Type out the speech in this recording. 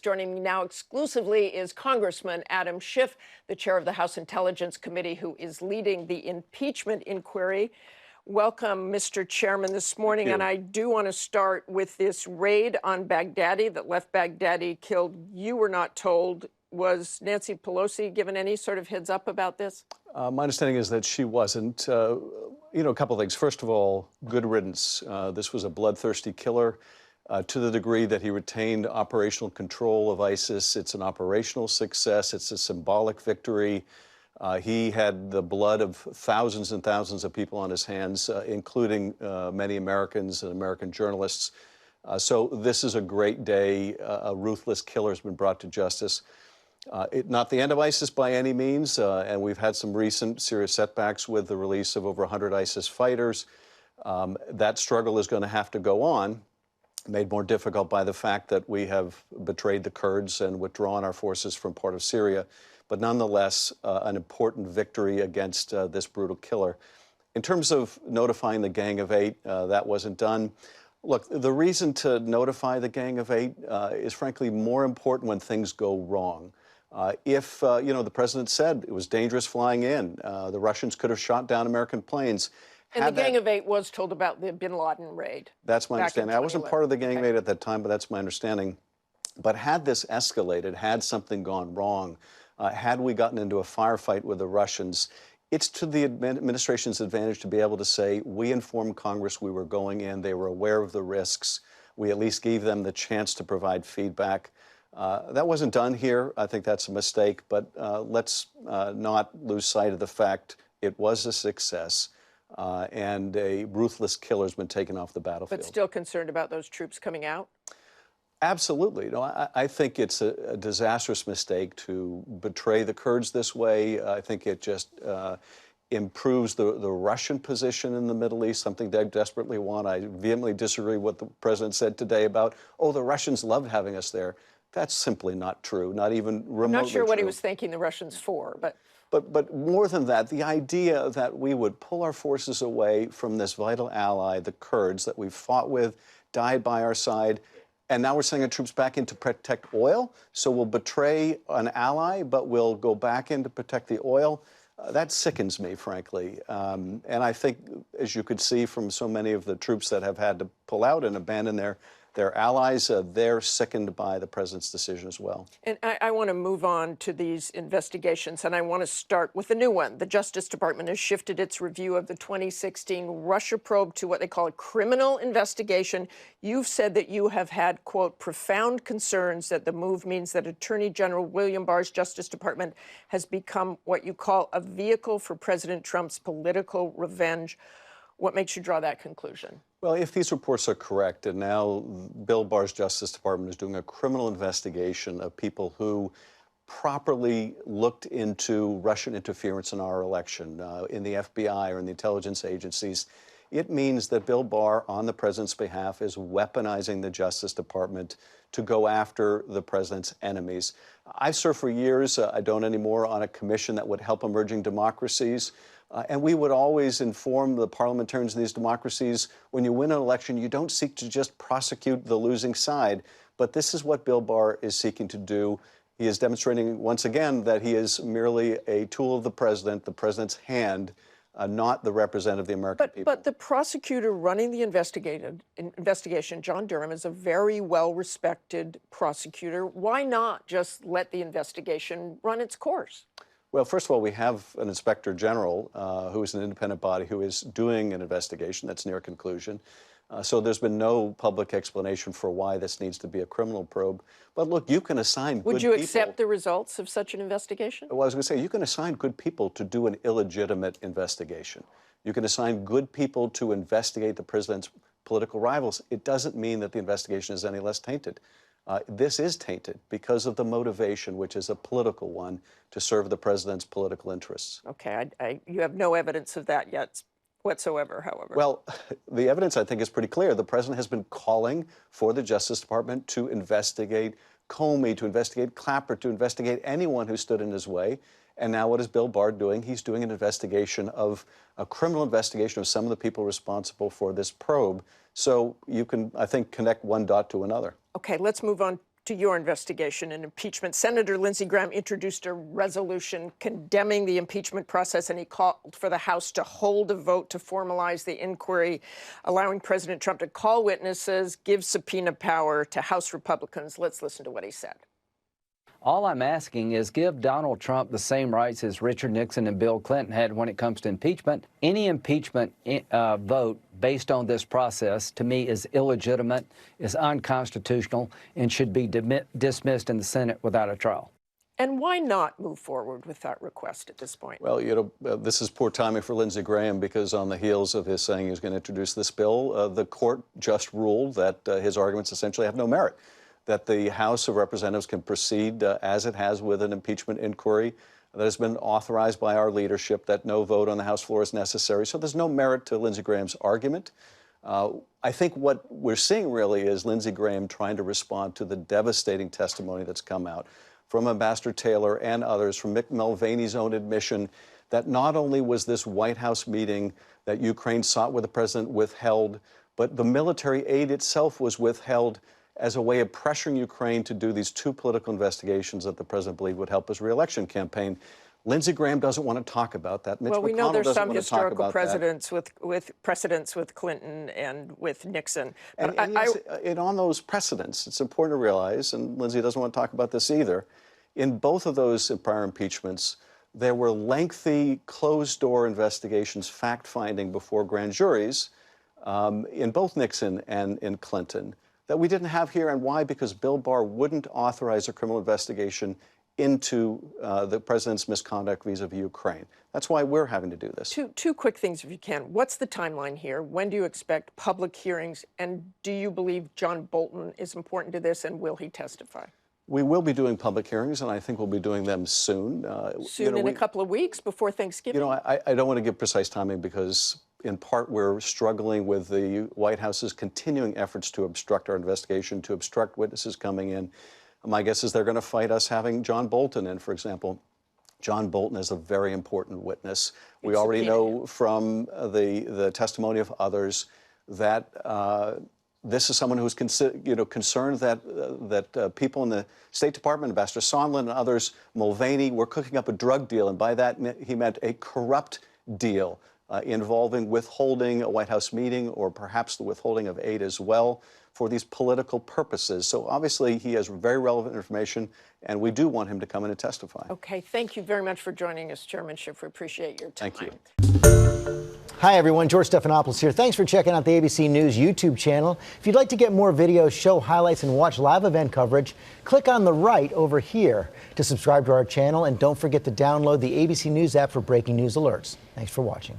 Joining me now exclusively is Congressman Adam Schiff, the chair of the House Intelligence Committee, who is leading the impeachment inquiry. Welcome, Mr. Chairman, this morning. And I do want to start with this raid on Baghdadi that left Baghdadi killed. You were not told. Was Nancy Pelosi given any sort of heads up about this? My understanding is that she wasn't. A couple of things. First of all, good riddance. This was a bloodthirsty killer. To the degree that he retained operational control of ISIS, it's an operational success. It's a symbolic victory. He had the blood of thousands and thousands of people on his hands, including many Americans and American journalists. So this is a great day. A ruthless killer has been brought to justice. Not the end of ISIS by any means, and we've had some recent serious setbacks with the release of over 100 ISIS fighters. That struggle is going to have to go on, made more difficult by the fact that we have betrayed the Kurds and withdrawn our forces from part of Syria, but nonetheless an important victory against this brutal killer. In terms of notifying the Gang of Eight, that wasn't done. Look, the reason to notify the Gang of Eight is frankly more important when things go wrong. If the president said it was dangerous flying in, the Russians could have shot down American planes. And the Gang of Eight was told about the bin Laden raid. That's my understanding. I wasn't part of the Gang of Eight at that time, but that's my understanding. But had this escalated, had something gone wrong, had we gotten into a firefight with the Russians, it's to the administration's advantage to be able to say, we informed Congress we were going in, they were aware of the risks, we at least gave them the chance to provide feedback. That wasn't done here. I think that's a mistake, but let's not lose sight of the fact it was a success. And a ruthless killer has been taken off the battlefield. But still concerned about those troops coming out? Absolutely. I think it's a disastrous mistake to betray the Kurds this way. I think it just improves the Russian position in the Middle East, something they desperately want. I vehemently disagree with what the president said today about, oh, the Russians loved having us there. That's simply not true, not even remotely I'm not sure what true. he was thanking the Russians for, but... But more than that, the idea that we would pull our forces away from this vital ally, the Kurds, that we've fought with, died by our side, and now we're sending our troops back in to protect oil, so we'll betray an ally, but we'll go back in to protect the oil. That sickens me, frankly. And I think, as you could see from so many of the troops that have had to pull out and abandon their allies, they're sickened by the president's decision as well. And I want to move on to these investigations, and I want to start with the new one. The Justice Department has shifted its review of the 2016 Russia probe to what they call a criminal investigation. You've said that you have had, quote, profound concerns that the move means that Attorney General William Barr's Justice Department has become what you call a vehicle for President Trump's political revenge. What makes you draw that conclusion? Well, if these reports are correct, and now Bill Barr's Justice Department is doing a criminal investigation of people who properly looked into Russian interference in our election, in the FBI or in the intelligence agencies, it means that Bill Barr, on the president's behalf, is weaponizing the Justice Department to go after the president's enemies. I've served for years, I don't anymore, on a commission that would help emerging democracies. And we would always inform the parliamentarians in these democracies, when you win an election, you don't seek to just prosecute the losing side. But this is what Bill Barr is seeking to do. He is demonstrating once again that he is merely a tool of the president's hand, not the representative of the American people. But the prosecutor running the investigation, John Durham, is a very well-respected prosecutor. Why not just let the investigation run its course? Well, first of all, we have an inspector general who is an independent body who is doing an investigation that's near conclusion. So there's been no public explanation for why this needs to be a criminal probe. But look, you can assign good people. Would you accept the results of such an investigation? Well, I was going to say, you can assign good people to do an illegitimate investigation. You can assign good people to investigate the president's political rivals. It doesn't mean that the investigation is any less tainted. This is tainted because of the motivation, which is a political one, to serve the president's political interests. Okay, you have no evidence of that yet whatsoever, however. Well, the evidence, I think, is pretty clear. The president has been calling for the Justice Department to investigate Comey, to investigate Clapper, to investigate anyone who stood in his way. And now what is Bill Barr doing? He's doing an investigation of a criminal investigation of some of the people responsible for this probe. So you can, I think, connect one dot to another. Okay, let's move on to your investigation and impeachment. Senator Lindsey Graham introduced a resolution condemning the impeachment process, and he called for the House to hold a vote to formalize the inquiry, allowing President Trump to call witnesses, give subpoena power to House Republicans. Let's listen to what he said. All I'm asking is give Donald Trump the same rights as Richard Nixon and Bill Clinton had when it comes to impeachment. Any impeachment vote based on this process, to me, is illegitimate, is unconstitutional, and should be dismissed in the Senate without a trial. And why not move forward with that request at this point? Well, you know, this is poor timing for Lindsey Graham, because on the heels of his saying he was going to introduce this bill, the court just ruled that his arguments essentially have no merit, that the House of Representatives can proceed as it has with an impeachment inquiry that has been authorized by our leadership, that no vote on the House floor is necessary. So there's no merit to Lindsey Graham's argument. I think what we're seeing really is Lindsey Graham trying to respond to the devastating testimony that's come out from Ambassador Taylor and others, from Mick Mulvaney's own admission that not only was this White House meeting that Ukraine sought with the president withheld, but the military aid itself was withheld as a way of pressuring Ukraine to do these two political investigations that the president believed would help his reelection campaign. Lindsey Graham doesn't want to talk about that. Mitch well, we McConnell know there's some want to historical precedents with Clinton and with Nixon. But and on those precedents, it's important to realize, and Lindsey doesn't want to talk about this either, in both of those prior impeachments, there were lengthy closed-door investigations, fact-finding before grand juries in both Nixon and in Clinton, that we didn't have here. And why? Because Bill Barr wouldn't authorize a criminal investigation into the president's misconduct vis-a-vis Ukraine. That's why we're having to do this. Two quick things, if you can. What's the timeline here? When do you expect public hearings? And do you believe John Bolton is important to this, and will he testify? We will be doing public hearings, and I think we'll be doing them soon. In a couple of weeks before Thanksgiving? You know, I don't want to give precise timing because, in part, we're struggling with the White House's continuing efforts to obstruct our investigation, to obstruct witnesses coming in. My guess is they're going to fight us having John Bolton in, for example. John Bolton is a very important witness. We already know from the testimony of others that this is someone who's concerned that people in the State Department, Ambassador Sondland and others, Mulvaney, were cooking up a drug deal, and by that he meant a corrupt deal involving withholding a White House meeting, or perhaps the withholding of aid as well, for these political purposes. So obviously he has very relevant information, and we do want him to come in and testify. Okay, thank you very much for joining us, Chairman Schiff. We appreciate your time. Thank you. Hi, everyone. George Stephanopoulos here. Thanks for checking out the ABC News YouTube channel. If you'd like to get more videos, show highlights, and watch live event coverage, click on the right over here to subscribe to our channel. And don't forget to download the ABC News app for breaking news alerts. Thanks for watching.